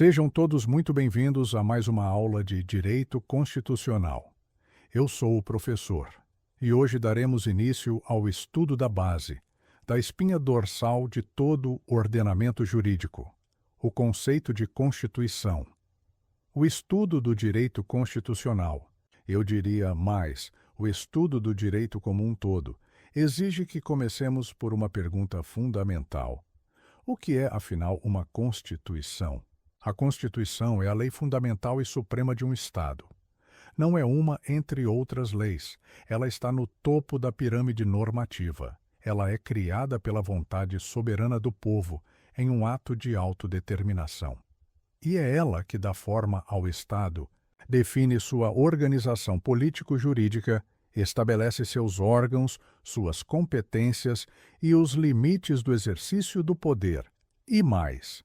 Sejam todos muito bem-vindos a mais uma aula de Direito Constitucional. Eu sou o professor e hoje daremos início ao estudo da base, da espinha dorsal de todo o ordenamento jurídico, o conceito de Constituição. O estudo do direito constitucional, eu diria mais, o estudo do direito como um todo, exige que comecemos por uma pergunta fundamental. O que é, afinal, uma Constituição? A Constituição é a lei fundamental e suprema de um Estado. Não é uma entre outras leis. Ela está no topo da pirâmide normativa. Ela é criada pela vontade soberana do povo, em um ato de autodeterminação. E é ela que dá forma ao Estado, define sua organização político-jurídica, estabelece seus órgãos, suas competências e os limites do exercício do poder. E mais,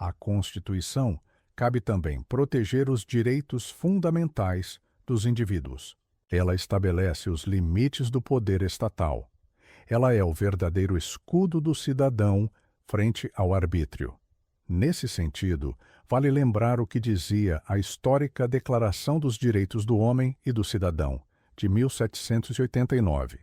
à Constituição cabe também proteger os direitos fundamentais dos indivíduos. Ela estabelece os limites do poder estatal. Ela é o verdadeiro escudo do cidadão frente ao arbítrio. Nesse sentido, vale lembrar o que dizia a histórica Declaração dos Direitos do Homem e do Cidadão, de 1789.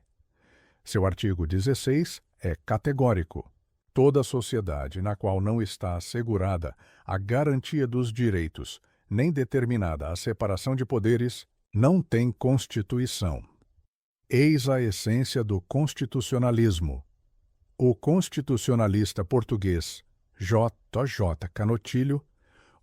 Seu artigo 16 é categórico. Toda sociedade na qual não está assegurada a garantia dos direitos, nem determinada a separação de poderes, não tem Constituição. Eis a essência do constitucionalismo. O constitucionalista português J.J. Canotilho,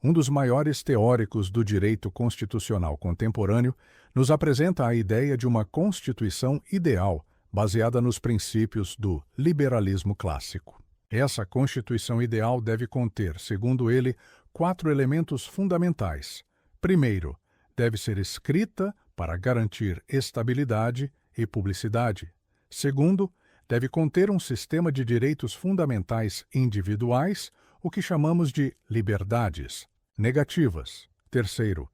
um dos maiores teóricos do direito constitucional contemporâneo, nos apresenta a ideia de uma Constituição ideal, baseada nos princípios do liberalismo clássico. Essa Constituição ideal deve conter, segundo ele, 4 elementos fundamentais. Primeiro, deve ser escrita para garantir estabilidade e publicidade. Segundo, deve conter um sistema de direitos fundamentais individuais, o que chamamos de liberdades negativas. Terceiro,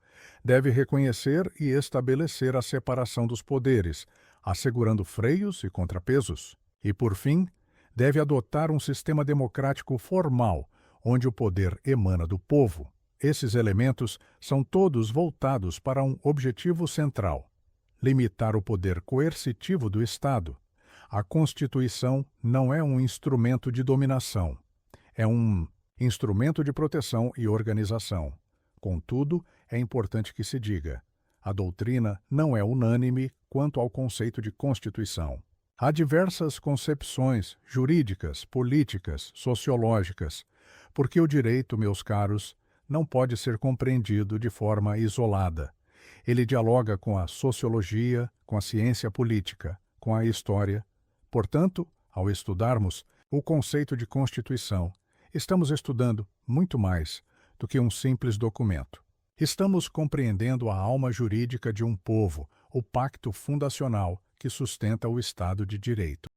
deve reconhecer e estabelecer a separação dos poderes, assegurando freios e contrapesos. E, por fim, deve adotar um sistema democrático formal, onde o poder emana do povo. Esses elementos são todos voltados para um objetivo central: limitar o poder coercitivo do Estado. A Constituição não é um instrumento de dominação, é um instrumento de proteção e organização. Contudo, é importante que se diga: a doutrina não é unânime quanto ao conceito de Constituição. Há diversas concepções jurídicas, políticas, sociológicas, porque o direito, meus caros, não pode ser compreendido de forma isolada. Ele dialoga com a sociologia, com a ciência política, com a história. Portanto, ao estudarmos o conceito de Constituição, estamos estudando muito mais do que um simples documento. Estamos compreendendo a alma jurídica de um povo, o pacto fundacional que sustenta o Estado de Direito.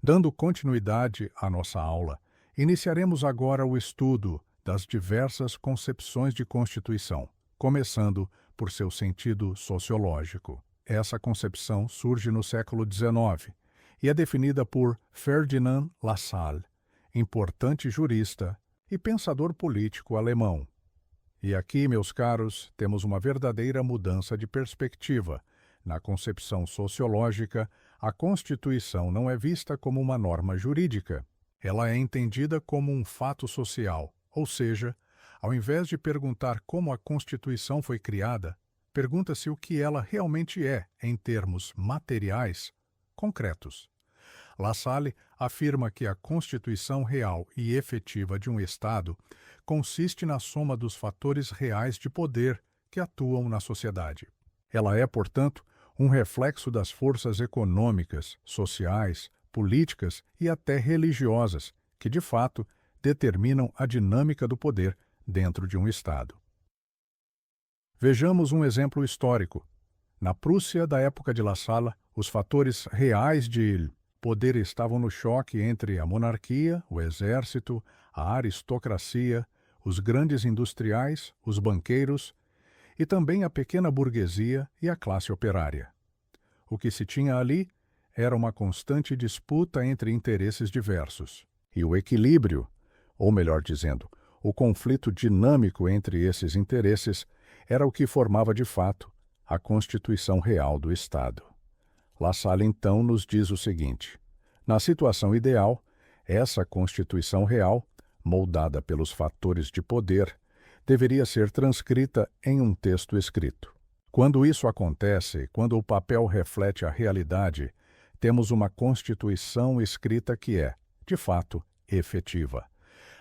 Dando continuidade à nossa aula, iniciaremos agora o estudo das diversas concepções de Constituição, começando por seu sentido sociológico. Essa concepção surge no século XIX e é definida por Ferdinand Lassalle, importante jurista e pensador político alemão. E aqui, meus caros, temos uma verdadeira mudança de perspectiva. Na concepção sociológica, a Constituição não é vista como uma norma jurídica. Ela é entendida como um fato social, ou seja, ao invés de perguntar como a Constituição foi criada, pergunta-se o que ela realmente é em termos materiais, concretos. Lassalle afirma que a constituição real e efetiva de um Estado consiste na soma dos fatores reais de poder que atuam na sociedade. Ela é, portanto, um reflexo das forças econômicas, sociais, políticas e até religiosas que, de fato, determinam a dinâmica do poder dentro de um Estado. Vejamos um exemplo histórico. Na Prússia da época de Lassalle, os fatores reais de poder estavam no choque entre a monarquia, o exército, a aristocracia, os grandes industriais, os banqueiros e também a pequena burguesia e a classe operária. O que se tinha ali era uma constante disputa entre interesses diversos. E o equilíbrio, ou melhor dizendo, o conflito dinâmico entre esses interesses, era o que formava de fato a Constituição Real do Estado. La Salle então nos diz o seguinte: na situação ideal, essa Constituição Real, moldada pelos fatores de poder, deveria ser transcrita em um texto escrito. Quando isso acontece, quando o papel reflete a realidade, temos uma Constituição escrita que é, de fato, efetiva.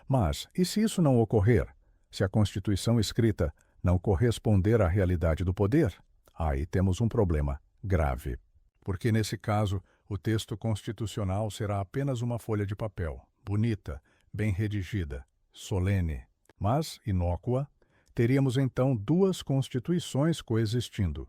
Mas, e se isso não ocorrer? Se a Constituição escrita não corresponder à realidade do poder? Aí temos um problema grave. Porque, nesse caso, o texto constitucional será apenas uma folha de papel, bonita, bem redigida, solene, mas inócua. Teríamos então duas constituições coexistindo.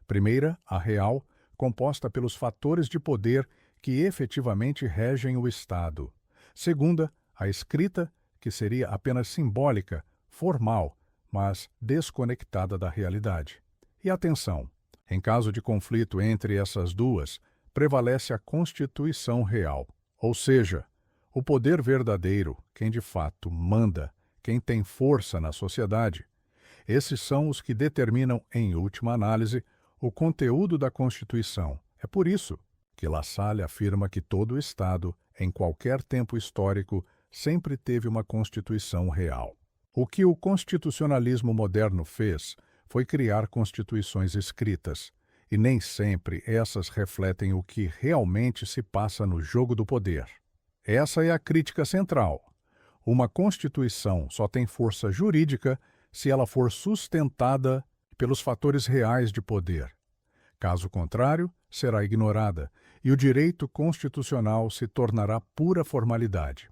Primeira, a real, composta pelos fatores de poder que efetivamente regem o Estado. Segunda, a escrita, que seria apenas simbólica, formal, mas desconectada da realidade. E atenção, em caso de conflito entre essas duas, prevalece a Constituição Real, ou seja, o poder verdadeiro, quem de fato manda, quem tem força na sociedade. Esses são os que determinam, em última análise, o conteúdo da Constituição. É por isso que La Salle afirma que todo Estado, em qualquer tempo histórico, sempre teve uma Constituição real. O que o constitucionalismo moderno fez foi criar constituições escritas, e nem sempre essas refletem o que realmente se passa no jogo do poder. Essa é a crítica central. Uma Constituição só tem força jurídica se ela for sustentada pelos fatores reais de poder. Caso contrário, será ignorada, e o direito constitucional se tornará pura formalidade.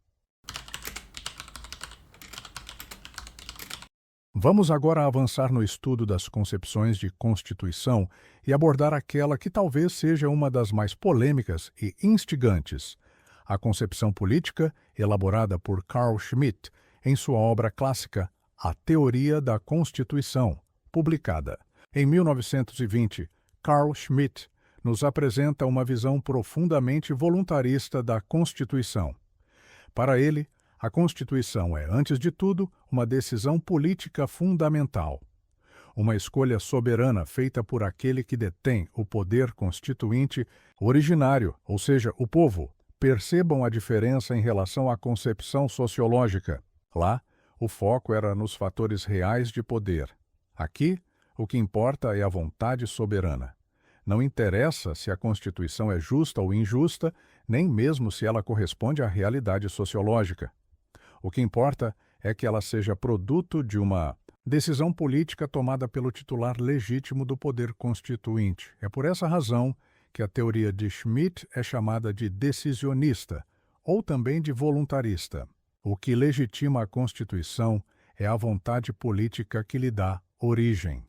Vamos agora avançar no estudo das concepções de Constituição e abordar aquela que talvez seja uma das mais polêmicas e instigantes, a concepção política elaborada por Carl Schmitt em sua obra clássica A Teoria da Constituição, publicada. Em 1920, Carl Schmitt nos apresenta uma visão profundamente voluntarista da Constituição. Para ele, a Constituição é, antes de tudo, uma decisão política fundamental. Uma escolha soberana feita por aquele que detém o poder constituinte originário, ou seja, o povo. Percebam a diferença em relação à concepção sociológica. Lá, o foco era nos fatores reais de poder. Aqui, o que importa é a vontade soberana. Não interessa se a Constituição é justa ou injusta, nem mesmo se ela corresponde à realidade sociológica. O que importa é que ela seja produto de uma decisão política tomada pelo titular legítimo do poder constituinte. É por essa razão que a teoria de Schmitt é chamada de decisionista, ou também de voluntarista. O que legitima a Constituição é a vontade política que lhe dá origem.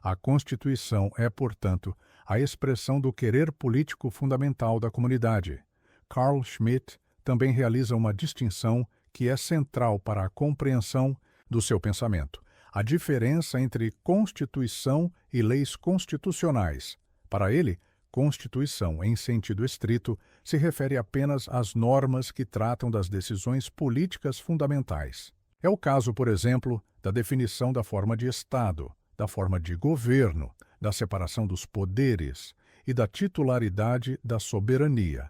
A Constituição é, portanto, a expressão do querer político fundamental da comunidade. Carl Schmitt também realiza uma distinção que é central para a compreensão do seu pensamento: a diferença entre Constituição e leis constitucionais. Para ele, Constituição, em sentido estrito, se refere apenas às normas que tratam das decisões políticas fundamentais. É o caso, por exemplo, da definição da forma de Estado, da forma de governo, da separação dos poderes e da titularidade da soberania.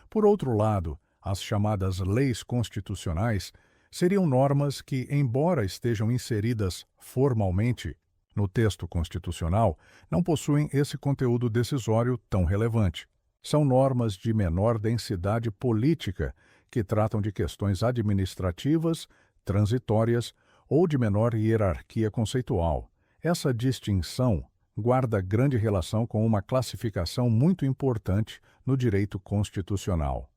Por outro lado, as chamadas leis constitucionais seriam normas que, embora estejam inseridas formalmente no texto constitucional, não possuem esse conteúdo decisório tão relevante. São normas de menor densidade política que tratam de questões administrativas, transitórias ou de menor hierarquia conceitual. Essa distinção guarda grande relação com uma classificação muito importante no direito constitucional: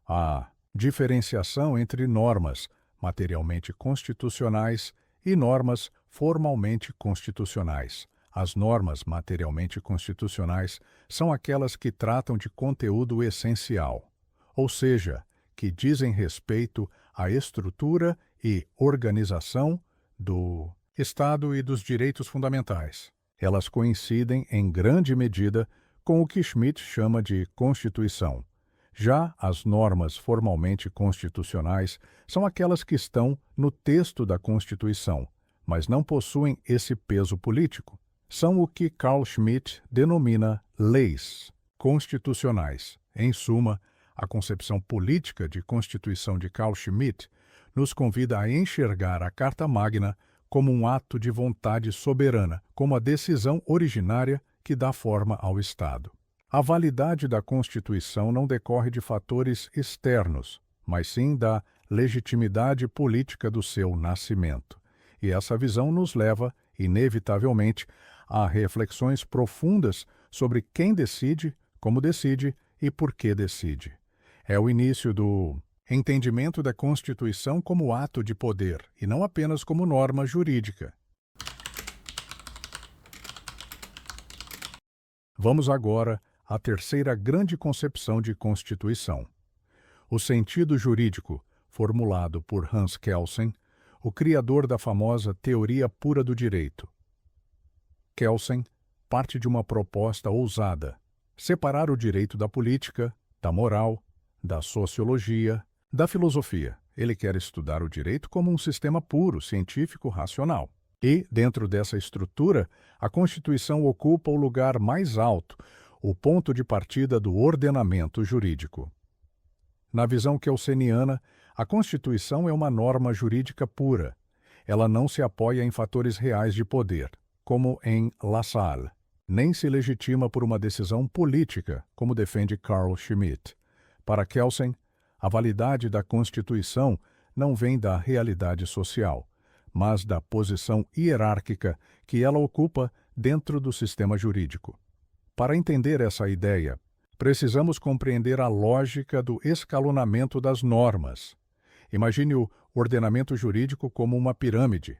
a diferenciação entre normas materialmente constitucionais e normas formalmente constitucionais. As normas materialmente constitucionais são aquelas que tratam de conteúdo essencial, ou seja, que dizem respeito à estrutura e organização do Estado e dos direitos fundamentais. Elas coincidem, em grande medida, com o que Schmitt chama de Constituição. Já as normas formalmente constitucionais são aquelas que estão no texto da Constituição, mas não possuem esse peso político. São o que Carl Schmitt denomina leis constitucionais. Em suma, a concepção política de Constituição de Carl Schmitt nos convida a enxergar a Carta Magna como um ato de vontade soberana, como a decisão originária que dá forma ao Estado. A validade da Constituição não decorre de fatores externos, mas sim da legitimidade política do seu nascimento. E essa visão nos leva, inevitavelmente, a reflexões profundas sobre quem decide, como decide e por que decide. É o início do entendimento da Constituição como ato de poder, e não apenas como norma jurídica. Vamos agora à terceira grande concepção de Constituição. O sentido jurídico, formulado por Hans Kelsen, o criador da famosa teoria pura do direito. Kelsen parte de uma proposta ousada: separar o direito da política, da moral, da sociologia, da filosofia. Ele quer estudar o direito como um sistema puro, científico, racional. E, dentro dessa estrutura, a Constituição ocupa o lugar mais alto, o ponto de partida do ordenamento jurídico. Na visão kelseniana, a Constituição é uma norma jurídica pura. Ela não se apoia em fatores reais de poder, como em La Salle, nem se legitima por uma decisão política, como defende Carl Schmitt. Para Kelsen, a validade da Constituição não vem da realidade social, mas da posição hierárquica que ela ocupa dentro do sistema jurídico. Para entender essa ideia, precisamos compreender a lógica do escalonamento das normas. Imagine o ordenamento jurídico como uma pirâmide.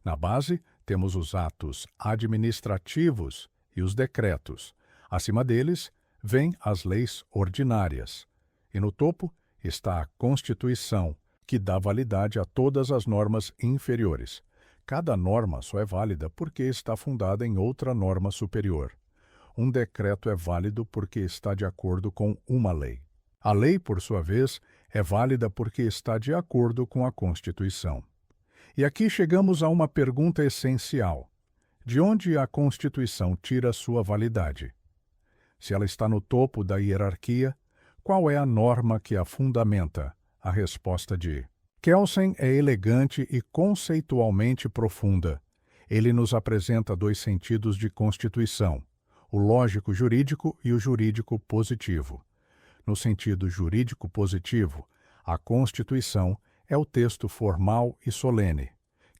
Na base, temos os atos administrativos e os decretos. Acima deles, vêm as leis ordinárias. E no topo está a Constituição, que dá validade a todas as normas inferiores. Cada norma só é válida porque está fundada em outra norma superior. Um decreto é válido porque está de acordo com uma lei. A lei, por sua vez, é válida porque está de acordo com a Constituição. E aqui chegamos a uma pergunta essencial: de onde a Constituição tira sua validade? Se ela está no topo da hierarquia, qual é a norma que a fundamenta? A resposta de Kelsen é elegante e conceitualmente profunda. Ele nos apresenta dois sentidos de Constituição: o lógico jurídico e o jurídico positivo. No sentido jurídico positivo, a Constituição é o texto formal e solene,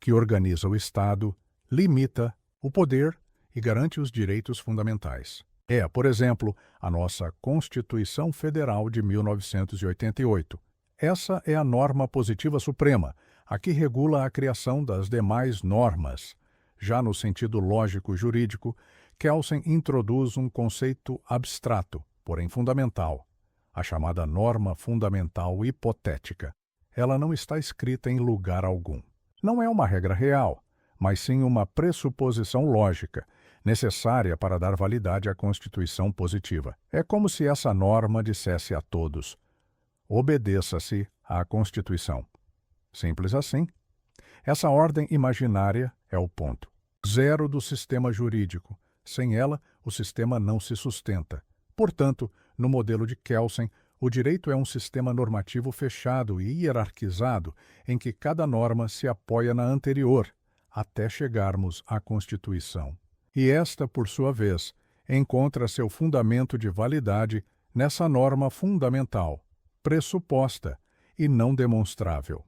que organiza o Estado, limita o poder e garante os direitos fundamentais. É, por exemplo, a nossa Constituição Federal de 1988. Essa é a norma positiva suprema, a que regula a criação das demais normas. Já no sentido lógico-jurídico, Kelsen introduz um conceito abstrato, porém fundamental, a chamada norma fundamental hipotética. Ela não está escrita em lugar algum. Não é uma regra real, mas sim uma pressuposição lógica, necessária para dar validade à Constituição positiva. É como se essa norma dissesse a todos: obedeça-se à Constituição. Simples assim. Essa ordem imaginária é o ponto zero do sistema jurídico. Sem ela, o sistema não se sustenta. Portanto, no modelo de Kelsen, o direito é um sistema normativo fechado e hierarquizado, em que cada norma se apoia na anterior, até chegarmos à Constituição. E esta, por sua vez, encontra seu fundamento de validade nessa norma fundamental, pressuposta e não demonstrável.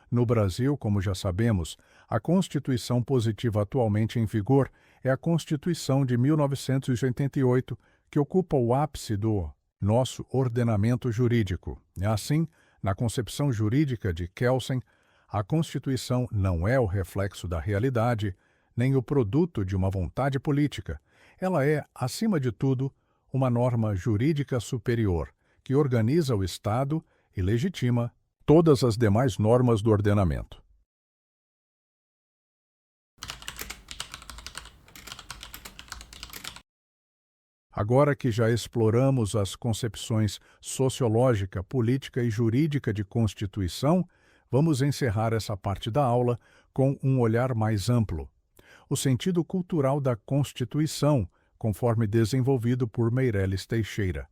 No Brasil, como já sabemos, a Constituição positiva atualmente em vigor é a Constituição de 1988, que ocupa o ápice do nosso ordenamento jurídico. Assim, na concepção jurídica de Kelsen, a Constituição não é o reflexo da realidade, nem o produto de uma vontade política. Ela é, acima de tudo, uma norma jurídica superior, que organiza o Estado e legitima todas as demais normas do ordenamento. Agora que já exploramos as concepções sociológica, política e jurídica de Constituição, vamos encerrar essa parte da aula com um olhar mais amplo. O sentido cultural da Constituição, conforme desenvolvido por Meirelles Teixeira.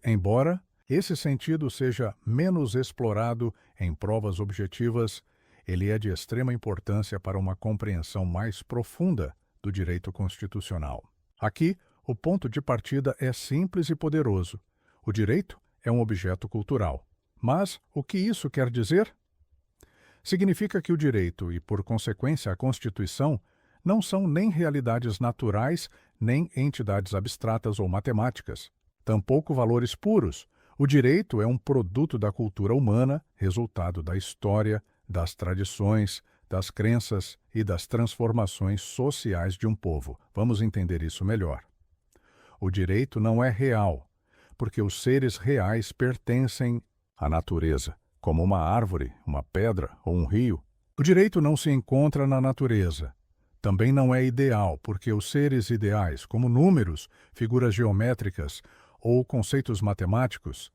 Embora esse sentido seja menos explorado em provas objetivas, ele é de extrema importância para uma compreensão mais profunda do direito constitucional. Aqui, o ponto de partida é simples e poderoso. O direito é um objeto cultural. Mas o que isso quer dizer? Significa que o direito e, por consequência, a Constituição não são nem realidades naturais, nem entidades abstratas ou matemáticas. Tampouco valores puros. O direito é um produto da cultura humana, resultado da história, das tradições, das crenças e das transformações sociais de um povo. Vamos entender isso melhor. O direito não é real, porque os seres reais pertencem à natureza, como uma árvore, uma pedra ou um rio. O direito não se encontra na natureza. Também não é ideal, porque os seres ideais, como números, figuras geométricas ou conceitos matemáticos,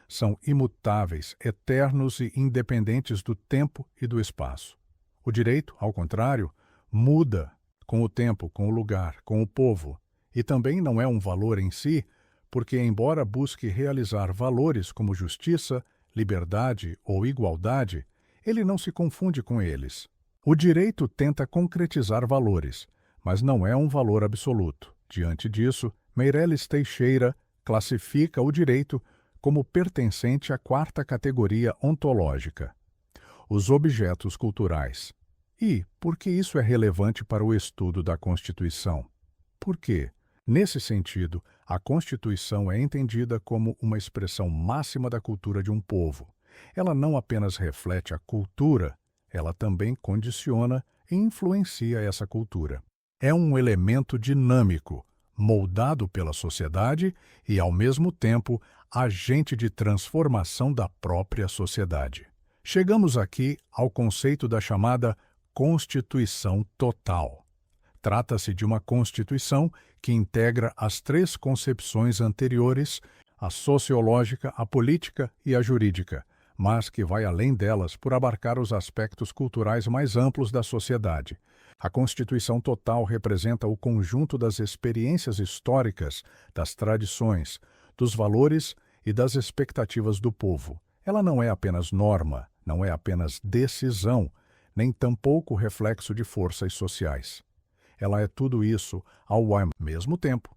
são imutáveis, eternos e independentes do tempo e do espaço. O direito, ao contrário, muda com o tempo, com o lugar, com o povo, e também não é um valor em si, porque, embora busque realizar valores como justiça, liberdade ou igualdade, ele não se confunde com eles. O direito tenta concretizar valores, mas não é um valor absoluto. Diante disso, Meirelles Teixeira classifica o direito como pertencente à quarta categoria ontológica, os objetos culturais. E por que isso é relevante para o estudo da Constituição? Porque, nesse sentido, a Constituição é entendida como uma expressão máxima da cultura de um povo. Ela não apenas reflete a cultura, ela também condiciona e influencia essa cultura. É um elemento dinâmico, moldado pela sociedade e, ao mesmo tempo, agente de transformação da própria sociedade. Chegamos aqui ao conceito da chamada Constituição Total. Trata-se de uma Constituição que integra as três concepções anteriores, a sociológica, a política e a jurídica, mas que vai além delas por abarcar os aspectos culturais mais amplos da sociedade. A Constituição Total representa o conjunto das experiências históricas, das tradições, dos valores e das expectativas do povo. Ela não é apenas norma, não é apenas decisão, nem tampouco reflexo de forças sociais. Ela é tudo isso ao mesmo tempo,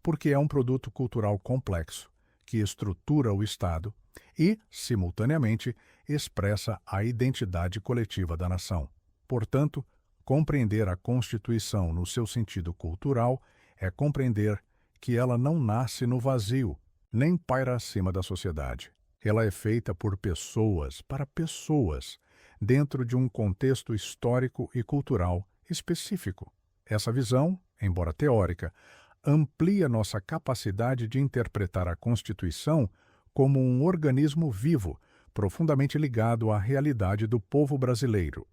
porque é um produto cultural complexo que estrutura o Estado e, simultaneamente, expressa a identidade coletiva da nação. Portanto, compreender a Constituição no seu sentido cultural é compreender que ela não nasce no vazio, nem paira acima da sociedade. Ela é feita por pessoas, para pessoas, dentro de um contexto histórico e cultural específico. Essa visão, embora teórica, amplia nossa capacidade de interpretar a Constituição como um organismo vivo, profundamente ligado à realidade do povo brasileiro